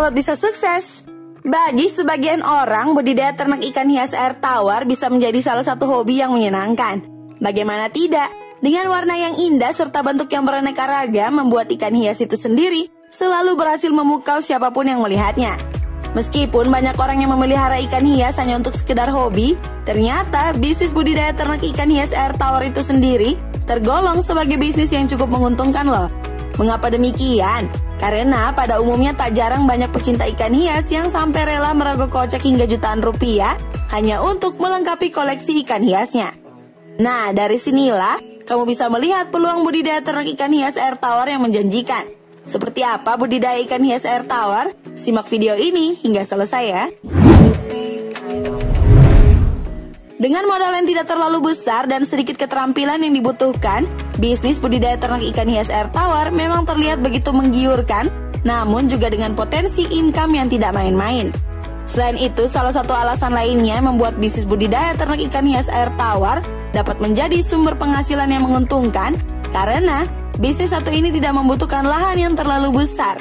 sobat bisa sukses. Bagi sebagian orang, budidaya ternak ikan hias air tawar bisa menjadi salah satu hobi yang menyenangkan. Bagaimana tidak? Dengan warna yang indah serta bentuk yang beraneka ragam, membuat ikan hias itu sendiri selalu berhasil memukau siapapun yang melihatnya. Meskipun banyak orang yang memelihara ikan hias hanya untuk sekedar hobi, ternyata bisnis budidaya ternak ikan hias air tawar itu sendiri tergolong sebagai bisnis yang cukup menguntungkan loh. Mengapa demikian? Karena pada umumnya tak jarang banyak pecinta ikan hias yang sampai rela merogoh kocek hingga jutaan rupiah hanya untuk melengkapi koleksi ikan hiasnya. Nah, dari sinilah kamu bisa melihat peluang budidaya ternak ikan hias air tawar yang menjanjikan. Seperti apa budidaya ikan hias air tawar? Simak video ini hingga selesai ya. Dengan modal yang tidak terlalu besar dan sedikit keterampilan yang dibutuhkan, bisnis budidaya ternak ikan hias air tawar memang terlihat begitu menggiurkan, namun juga dengan potensi income yang tidak main-main. Selain itu, salah satu alasan lainnya membuat bisnis budidaya ternak ikan hias air tawar dapat menjadi sumber penghasilan yang menguntungkan, karena bisnis satu ini tidak membutuhkan lahan yang terlalu besar.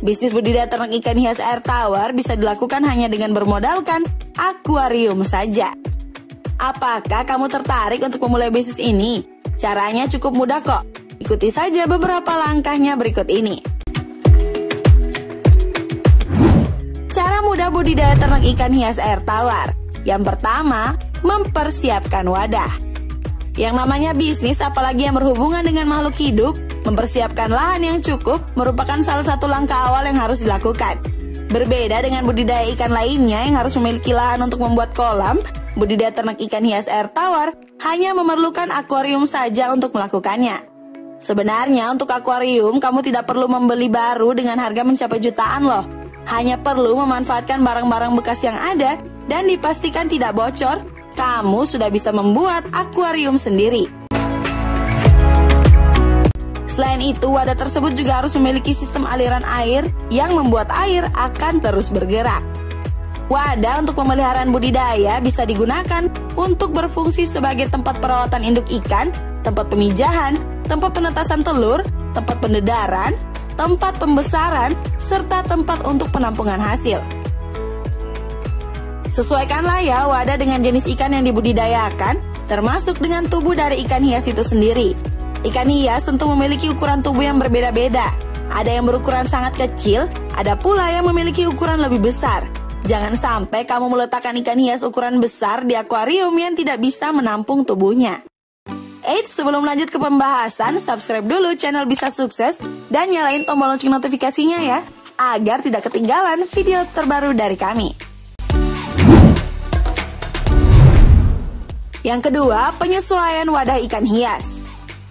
Bisnis budidaya ternak ikan hias air tawar bisa dilakukan hanya dengan bermodalkan akuarium saja. Apakah kamu tertarik untuk memulai bisnis ini? Caranya cukup mudah kok. Ikuti saja beberapa langkahnya berikut ini. Cara mudah budidaya ternak ikan hias air tawar. Yang pertama, mempersiapkan wadah. Yang namanya bisnis, apalagi yang berhubungan dengan makhluk hidup, mempersiapkan lahan yang cukup merupakan salah satu langkah awal yang harus dilakukan. Berbeda dengan budidaya ikan lainnya yang harus memiliki lahan untuk membuat kolam, budidaya ternak ikan hias air tawar hanya memerlukan akuarium saja untuk melakukannya. Sebenarnya untuk akuarium kamu tidak perlu membeli baru dengan harga mencapai jutaan loh. Hanya perlu memanfaatkan barang-barang bekas yang ada dan dipastikan tidak bocor, kamu sudah bisa membuat akuarium sendiri. Selain itu, wadah tersebut juga harus memiliki sistem aliran air yang membuat air akan terus bergerak. Wadah untuk pemeliharaan budidaya bisa digunakan untuk berfungsi sebagai tempat perawatan induk ikan, tempat pemijahan, tempat penetasan telur, tempat pendedaran, tempat pembesaran, serta tempat untuk penampungan hasil. Sesuaikanlah ya wadah dengan jenis ikan yang dibudidayakan, termasuk dengan tubuh dari ikan hias itu sendiri. Ikan hias tentu memiliki ukuran tubuh yang berbeda-beda. Ada yang berukuran sangat kecil, ada pula yang memiliki ukuran lebih besar. Jangan sampai kamu meletakkan ikan hias ukuran besar di akuarium yang tidak bisa menampung tubuhnya. Eits, sebelum lanjut ke pembahasan, subscribe dulu channel Bisa Sukses dan nyalain tombol lonceng notifikasinya ya, agar tidak ketinggalan video terbaru dari kami. Yang kedua, penyesuaian wadah ikan hias.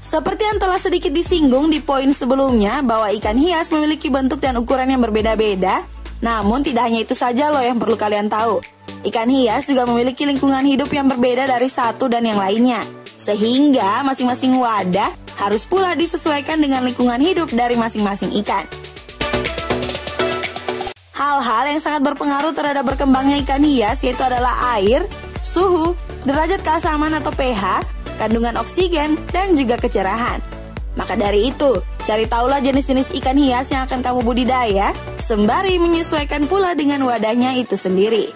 Seperti yang telah sedikit disinggung di poin sebelumnya bahwa ikan hias memiliki bentuk dan ukuran yang berbeda-beda, namun tidak hanya itu saja loh yang perlu kalian tahu. Ikan hias juga memiliki lingkungan hidup yang berbeda dari satu dan yang lainnya, sehingga masing-masing wadah harus pula disesuaikan dengan lingkungan hidup dari masing-masing ikan. Hal-hal yang sangat berpengaruh terhadap berkembangnya ikan hias yaitu adalah air, suhu, derajat keasaman atau pH, kandungan oksigen, dan juga kecerahan. Maka dari itu, cari tahulah jenis-jenis ikan hias yang akan kamu budidaya, sembari menyesuaikan pula dengan wadahnya itu sendiri.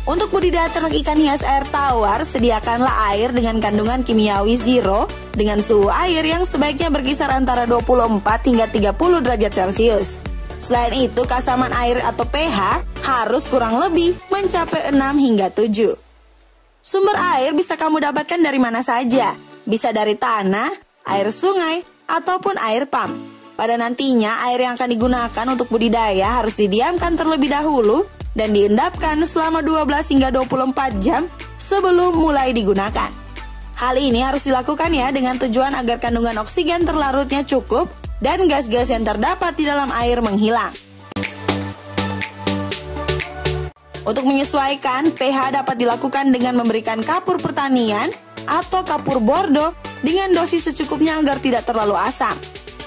Untuk budidaya ternak ikan hias air tawar, sediakanlah air dengan kandungan kimiawi zero dengan suhu air yang sebaiknya berkisar antara 24 hingga 30 derajat Celcius. Selain itu, keasaman air atau pH harus kurang lebih mencapai 6 hingga 7. Sumber air bisa kamu dapatkan dari mana saja, bisa dari tanah, air sungai, ataupun air pump. Pada nantinya, air yang akan digunakan untuk budidaya harus didiamkan terlebih dahulu dan diendapkan selama 12 hingga 24 jam sebelum mulai digunakan. Hal ini harus dilakukan ya dengan tujuan agar kandungan oksigen terlarutnya cukup dan gas-gas yang terdapat di dalam air menghilang. Untuk menyesuaikan, pH dapat dilakukan dengan memberikan kapur pertanian atau kapur bordo dengan dosis secukupnya agar tidak terlalu asam.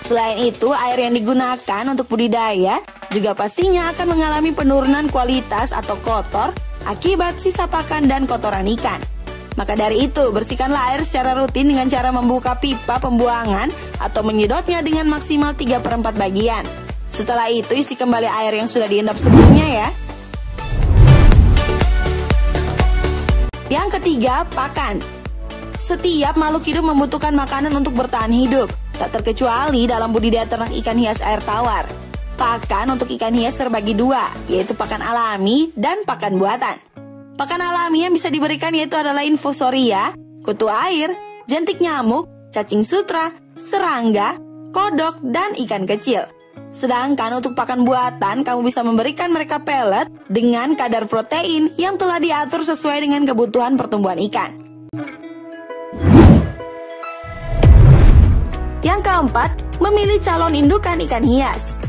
Selain itu, air yang digunakan untuk budidaya juga pastinya akan mengalami penurunan kualitas atau kotor akibat sisa pakan dan kotoran ikan. Maka dari itu, bersihkanlah air secara rutin dengan cara membuka pipa pembuangan atau menyedotnya dengan maksimal 3/4 bagian. Setelah itu isi kembali air yang sudah diendap sebelumnya ya. Yang ketiga, pakan. Setiap makhluk hidup membutuhkan makanan untuk bertahan hidup, tak terkecuali dalam budidaya ternak ikan hias air tawar. Pakan untuk ikan hias terbagi dua, yaitu pakan alami dan pakan buatan. Pakan alami yang bisa diberikan yaitu adalah infusoria, kutu air, jentik nyamuk, cacing sutra, serangga, kodok, dan ikan kecil. Sedangkan untuk pakan buatan, kamu bisa memberikan mereka pelet dengan kadar protein yang telah diatur sesuai dengan kebutuhan pertumbuhan ikan. Yang keempat, memilih calon indukan ikan hias.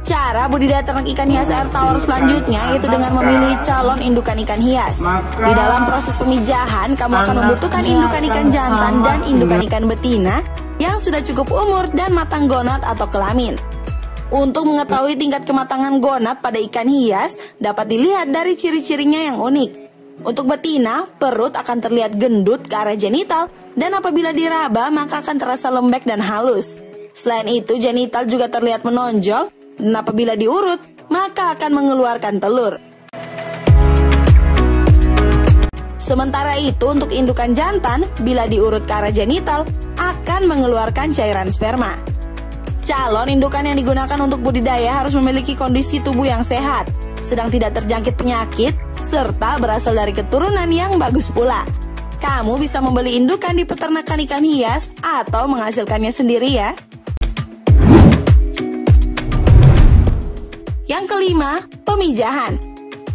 Cara budidaya ternak ikan hias air tawar selanjutnya yaitu dengan memilih calon indukan ikan hias. Di dalam proses pemijahan, kamu akan membutuhkan indukan ikan jantan dan indukan ikan betina yang sudah cukup umur dan matang gonad atau kelamin. Untuk mengetahui tingkat kematangan gonad pada ikan hias, dapat dilihat dari ciri-cirinya yang unik. Untuk betina, perut akan terlihat gendut ke arah genital, dan apabila diraba maka akan terasa lembek dan halus. Selain itu, genital juga terlihat menonjol, dan apabila diurut, maka akan mengeluarkan telur. Sementara itu, untuk indukan jantan, bila diurut ke arah genital, akan mengeluarkan cairan sperma. Calon indukan yang digunakan untuk budidaya harus memiliki kondisi tubuh yang sehat, sedang tidak terjangkit penyakit, serta berasal dari keturunan yang bagus pula. Kamu bisa membeli indukan di peternakan ikan hias atau menghasilkannya sendiri ya. Yang kelima, pemijahan.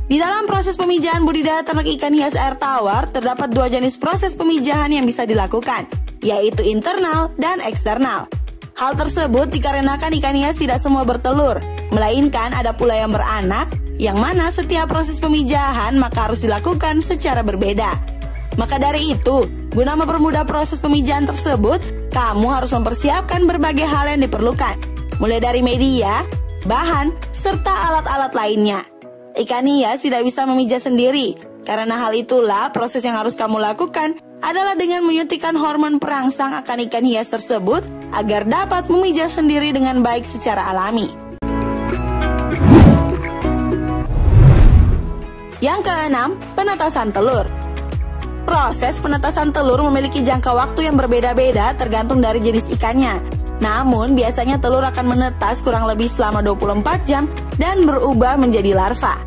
Di dalam proses pemijahan budidaya ternak ikan hias air tawar, terdapat dua jenis proses pemijahan yang bisa dilakukan, yaitu internal dan eksternal. Hal tersebut dikarenakan ikan hias tidak semua bertelur, melainkan ada pula yang beranak, yang mana setiap proses pemijahan maka harus dilakukan secara berbeda. Maka dari itu, guna mempermudah proses pemijahan tersebut, kamu harus mempersiapkan berbagai hal yang diperlukan, mulai dari media, bahan, serta alat-alat lainnya. Ikan hias tidak bisa memijah sendiri, karena hal itulah proses yang harus kamu lakukan adalah dengan menyuntikkan hormon perangsang akan ikan hias tersebut agar dapat memijah sendiri dengan baik secara alami. Yang keenam, penetasan telur. Proses penetasan telur memiliki jangka waktu yang berbeda-beda tergantung dari jenis ikannya. Namun, biasanya telur akan menetas kurang lebih selama 24 jam dan berubah menjadi larva.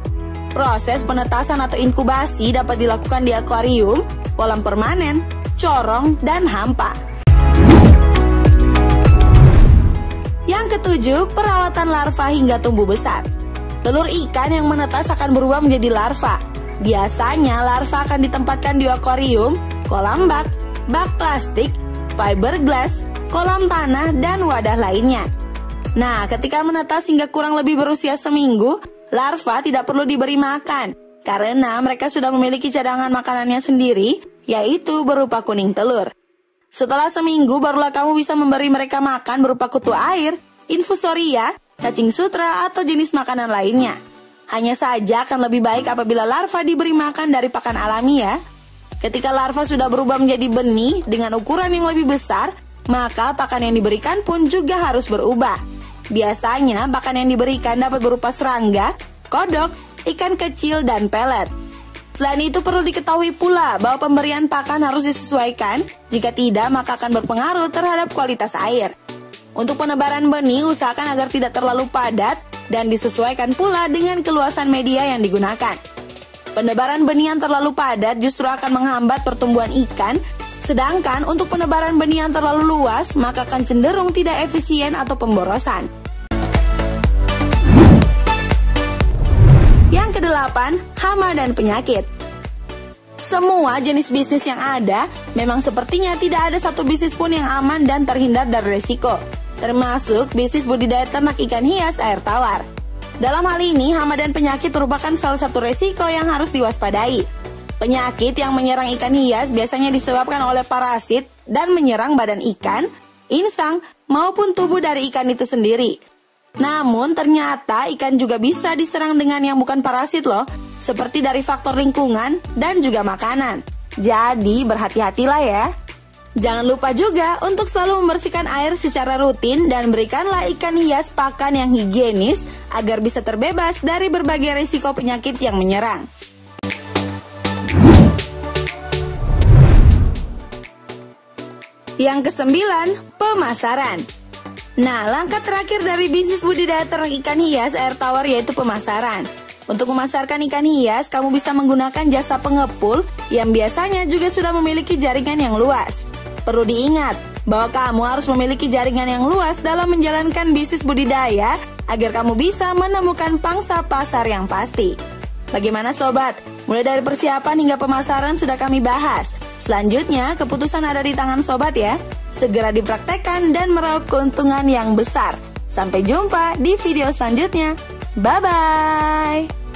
Proses penetasan atau inkubasi dapat dilakukan di akuarium, kolam permanen, corong, dan hampa. Yang ketujuh, perawatan larva hingga tumbuh besar. Telur ikan yang menetas akan berubah menjadi larva. Biasanya larva akan ditempatkan di akuarium, kolam bak, bak plastik, fiberglass, kolam tanah, dan wadah lainnya. Nah, ketika menetas hingga kurang lebih berusia seminggu, larva tidak perlu diberi makan, karena mereka sudah memiliki cadangan makanannya sendiri, yaitu berupa kuning telur. Setelah seminggu, barulah kamu bisa memberi mereka makan berupa kutu air, infusoria, cacing sutra, atau jenis makanan lainnya. Hanya saja akan lebih baik apabila larva diberi makan dari pakan alami ya. Ketika larva sudah berubah menjadi benih dengan ukuran yang lebih besar, maka pakan yang diberikan pun juga harus berubah. Biasanya pakan yang diberikan dapat berupa serangga, kodok, ikan kecil, dan pelet. Selain itu perlu diketahui pula bahwa pemberian pakan harus disesuaikan, jika tidak maka akan berpengaruh terhadap kualitas air. Untuk penebaran benih usahakan agar tidak terlalu padat dan disesuaikan pula dengan keluasan media yang digunakan. Penebaran benih yang terlalu padat justru akan menghambat pertumbuhan ikan, sedangkan untuk penebaran benih yang terlalu luas maka akan cenderung tidak efisien atau pemborosan. Yang kedelapan, hama dan penyakit. Semua jenis bisnis yang ada, memang sepertinya tidak ada satu bisnis pun yang aman dan terhindar dari resiko, termasuk bisnis budidaya ternak ikan hias air tawar. Dalam hal ini, hama dan penyakit merupakan salah satu resiko yang harus diwaspadai. Penyakit yang menyerang ikan hias biasanya disebabkan oleh parasit dan menyerang badan ikan, insang, maupun tubuh dari ikan itu sendiri. Namun ternyata ikan juga bisa diserang dengan yang bukan parasit loh, seperti dari faktor lingkungan dan juga makanan. Jadi berhati-hatilah ya. Jangan lupa juga untuk selalu membersihkan air secara rutin dan berikanlah ikan hias pakan yang higienis agar bisa terbebas dari berbagai risiko penyakit yang menyerang. Yang ke-9, pemasaran. Nah, langkah terakhir dari bisnis budidaya ternak ikan hias air tawar yaitu pemasaran. Untuk memasarkan ikan hias, kamu bisa menggunakan jasa pengepul yang biasanya juga sudah memiliki jaringan yang luas. Perlu diingat bahwa kamu harus memiliki jaringan yang luas dalam menjalankan bisnis budidaya agar kamu bisa menemukan pangsa pasar yang pasti. Bagaimana sobat? Mulai dari persiapan hingga pemasaran sudah kami bahas. Selanjutnya, keputusan ada di tangan sobat ya. Segera dipraktekkan dan meraup keuntungan yang besar. Sampai jumpa di video selanjutnya. Bye-bye!